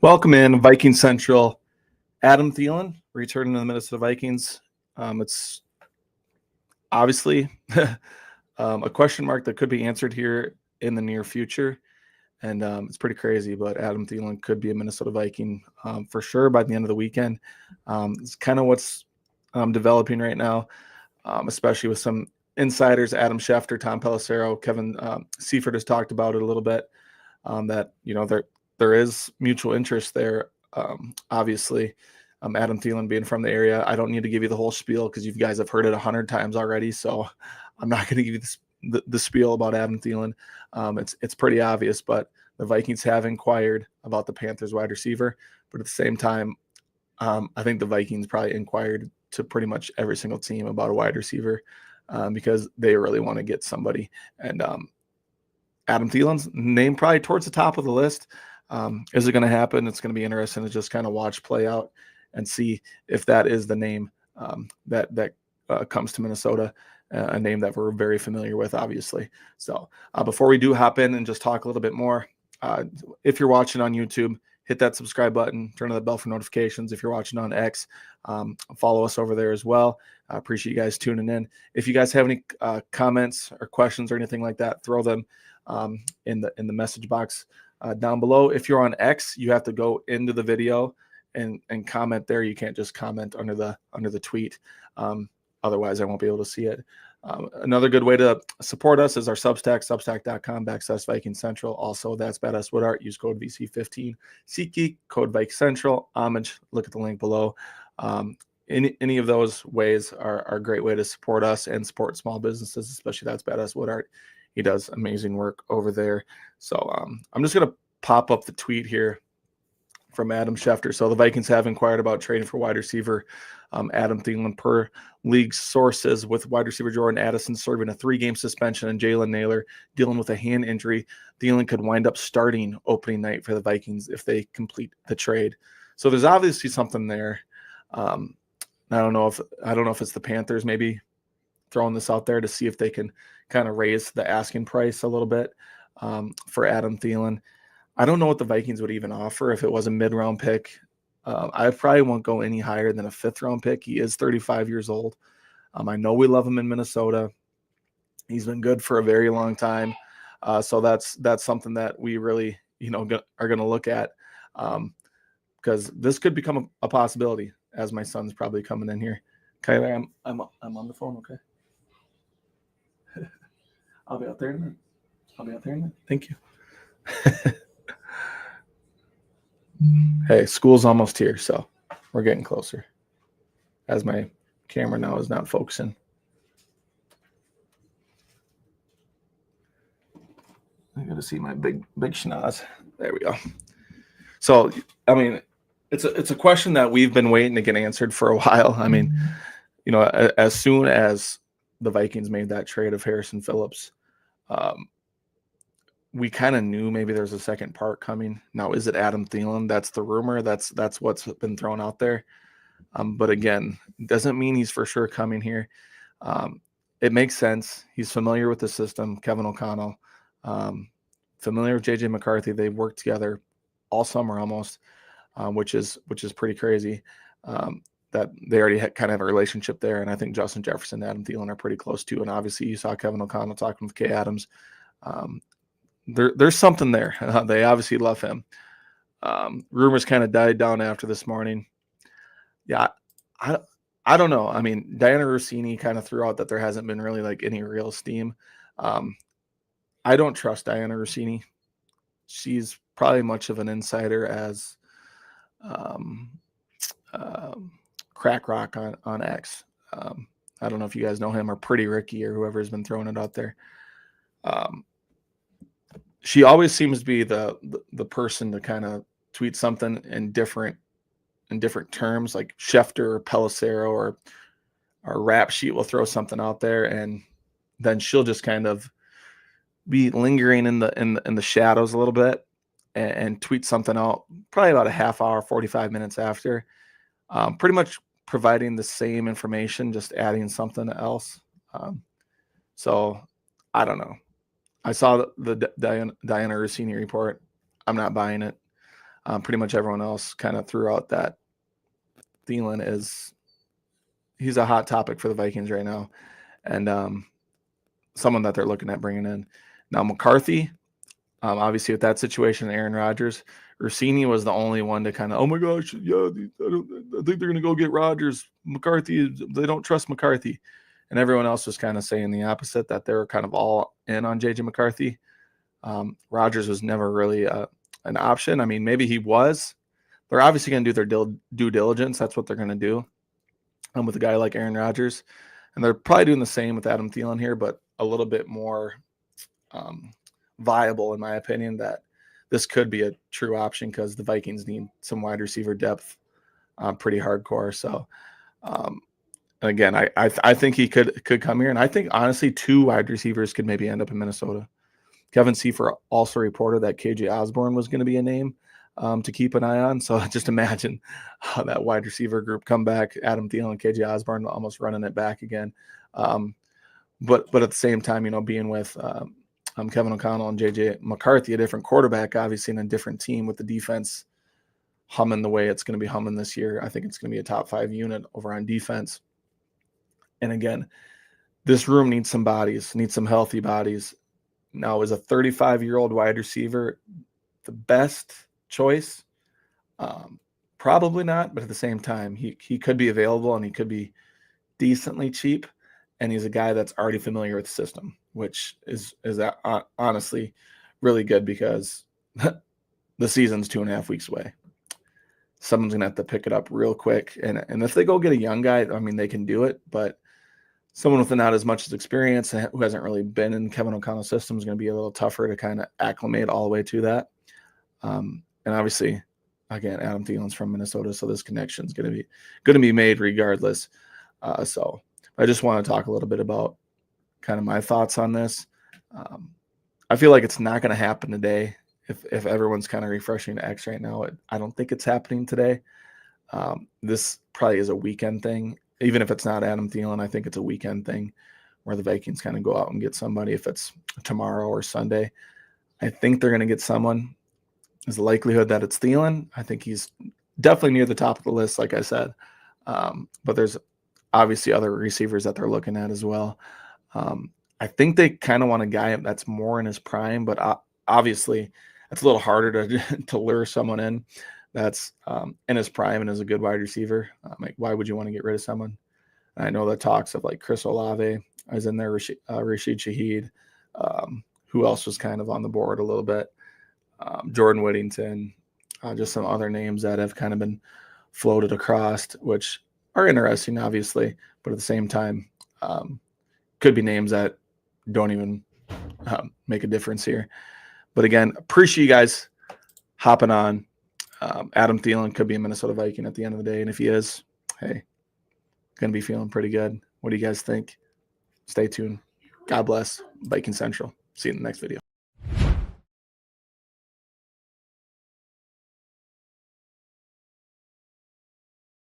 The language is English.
Welcome in Viking Central. Adam Thielen returning to the Minnesota Vikings. It's obviously a question mark that could be answered here in the near future, and it's pretty crazy. But Adam Thielen could be a Minnesota Viking for sure by the end of the weekend. It's kind of what's developing right now, especially with some insiders: Adam Schefter, Tom Pelissero, Kevin Seifert has talked about it a little bit. That there is mutual interest there. Obviously, Adam Thielen being from the area, I don't need to give you the whole spiel because you guys have heard it 100 times already. So I'm not going to give you the spiel about Adam Thielen. It's pretty obvious, but the Vikings have inquired about the Panthers wide receiver. But at the same time, I think the Vikings probably inquired to pretty much every single team about a wide receiver because they really want to get somebody. And Adam Thielen's name probably towards the top of the list. Is it going to happen? It's going to be interesting to just kind of watch play out and see if that is the name that comes to Minnesota, a name that we're very familiar with, obviously. So before we do hop in and just talk a little bit more, if you're watching on YouTube, hit that subscribe button, turn on the bell for notifications. If you're watching on X, follow us over there as well. I appreciate you guys tuning in. If you guys have any comments or questions or anything like that, throw them in the message box down below. If you're on X, you have to go into the video and comment there. You can't just comment under the tweet. Otherwise, I won't be able to see it. Another good way to support us is our Substack, substack.com/Viking Central. Also, that's Badass Wood Art. Use code VC15. SeatGeek, code Viking Central. Homage, look at the link below. Any of those ways are a great way to support us and support small businesses, especially that's Badass Wood Art. He does amazing work over there. So I'm just going to pop up the tweet here from Adam Schefter. So the Vikings have inquired about trading for wide receiver Adam Thielen per league sources, with wide receiver Jordan Addison serving a 3-game suspension and Jalen Naylor dealing with a hand injury. Thielen could wind up starting opening night for the Vikings if they complete the trade. So there's obviously something there. I don't know if it's the Panthers maybe throwing this out there to see if they can kind of raise the asking price a little bit for Adam Thielen. I don't know what the Vikings would even offer if it was a mid-round pick. I probably won't go any higher than a 5th-round pick. He is 35 years old. I know we love him in Minnesota. He's been good for a very long time. So that's something that we really, are going to look at because this could become a possibility as my son's probably coming in here. Okay, I'm on the phone. Okay. I'll be out there in a minute. Thank you. Hey, school's almost here, so we're getting closer. As my camera now is not focusing. I got to see my big schnoz. There we go. So, I mean, it's a question that we've been waiting to get answered for a while. I mean, as soon as the Vikings made that trade of Harrison Phillips, we kind of knew maybe there's a second part coming. Now, is it Adam Thielen? That's the rumor. That's what's been thrown out there. But again, doesn't mean he's for sure coming here. It makes sense. He's familiar with the system. Kevin O'Connell, familiar with JJ McCarthy. They've worked together all summer almost, which is pretty crazy. That they already kind of have a relationship there. And I think Justin Jefferson and Adam Thielen are pretty close too. And obviously you saw Kevin O'Connell talking with Kay Adams. There's something there. They obviously love him. Rumors kind of died down after this morning. Yeah, I don't know. I mean, Diana Rossini kind of threw out that there hasn't been really like any real steam. I don't trust Diana Rossini. She's probably much of an insider as Crack Rock on X. I don't know if you guys know him or Pretty Ricky or whoever has been throwing it out there. She always seems to be the person to kind of tweet something in different terms, like Schefter or Pelissero or Rap Sheet will throw something out there, and then she'll just kind of be lingering in the shadows a little bit and tweet something out probably about a half hour, 45 minutes after, pretty much providing the same information, just adding something else. So I don't know. I saw the Diana Rossini report. I'm not buying it. Pretty much everyone else kind of threw out that Thielen he's a hot topic for the Vikings right now, and someone that they're looking at bringing in. Now McCarthy, obviously with that situation, Aaron Rodgers, Ursini was the only one to kind of, oh my gosh, yeah, I think they're going to go get Rodgers. McCarthy, they don't trust McCarthy. And everyone else was kind of saying the opposite, that they were kind of all in on J.J. McCarthy. Rodgers was never really an option. I mean, maybe he was. They're obviously going to do their due diligence. That's what they're going to do with a guy like Aaron Rodgers. And they're probably doing the same with Adam Thielen here, but a little bit more viable, in my opinion, that this could be a true option because the Vikings need some wide receiver depth pretty hardcore. So, again, I think he could come here. And I think, honestly, 2 wide receivers could maybe end up in Minnesota. Kevin Seifert also reported that KJ Osborne was going to be a name to keep an eye on. So just imagine how that wide receiver group come back, Adam Thielen and KJ Osborne almost running it back again. But at the same time, being with Kevin O'Connell and J.J. McCarthy, a different quarterback, obviously, in a different team with the defense humming the way it's going to be humming this year. I think it's going to be a top 5 unit over on defense. And again, this room needs some bodies, needs some healthy bodies. Now, is a 35-year-old wide receiver the best choice? Probably not, but at the same time, he could be available and he could be decently cheap. And he's a guy that's already familiar with the system, which is honestly really good because the season's 2.5 weeks away. Someone's going to have to pick it up real quick. And if they go get a young guy, I mean, they can do it. But someone with not as much experience who hasn't really been in Kevin O'Connell's system is going to be a little tougher to kind of acclimate all the way to that. And obviously, again, Adam Thielen's from Minnesota, so this connection is going to be made regardless. So I just want to talk a little bit about kind of my thoughts on this. I feel like it's not going to happen today. If everyone's kind of refreshing to X right now, I don't think it's happening today. This probably is a weekend thing. Even if it's not Adam Thielen, I think it's a weekend thing where the Vikings kind of go out and get somebody if it's tomorrow or Sunday. I think they're going to get someone. There's a likelihood that it's Thielen. I think he's definitely near the top of the list, like I said. But there's obviously other receivers that they're looking at as well. I think they kind of want a guy that's more in his prime, but obviously it's a little harder to lure someone in that's in his prime and is a good wide receiver. Like, why would you want to get rid of someone? And I know the talks of like Chris Olave is in there, Rashid Shaheed, who else was kind of on the board a little bit, Jordan Whittington, just some other names that have kind of been floated across, which are interesting, obviously, but at the same time, could be names that don't even make a difference here. But again, appreciate you guys hopping on. Adam Thielen could be a Minnesota Viking at the end of the day, and if he is, hey, going to be feeling pretty good. What do you guys think? Stay tuned. God bless. Viking Central. See you in the next video.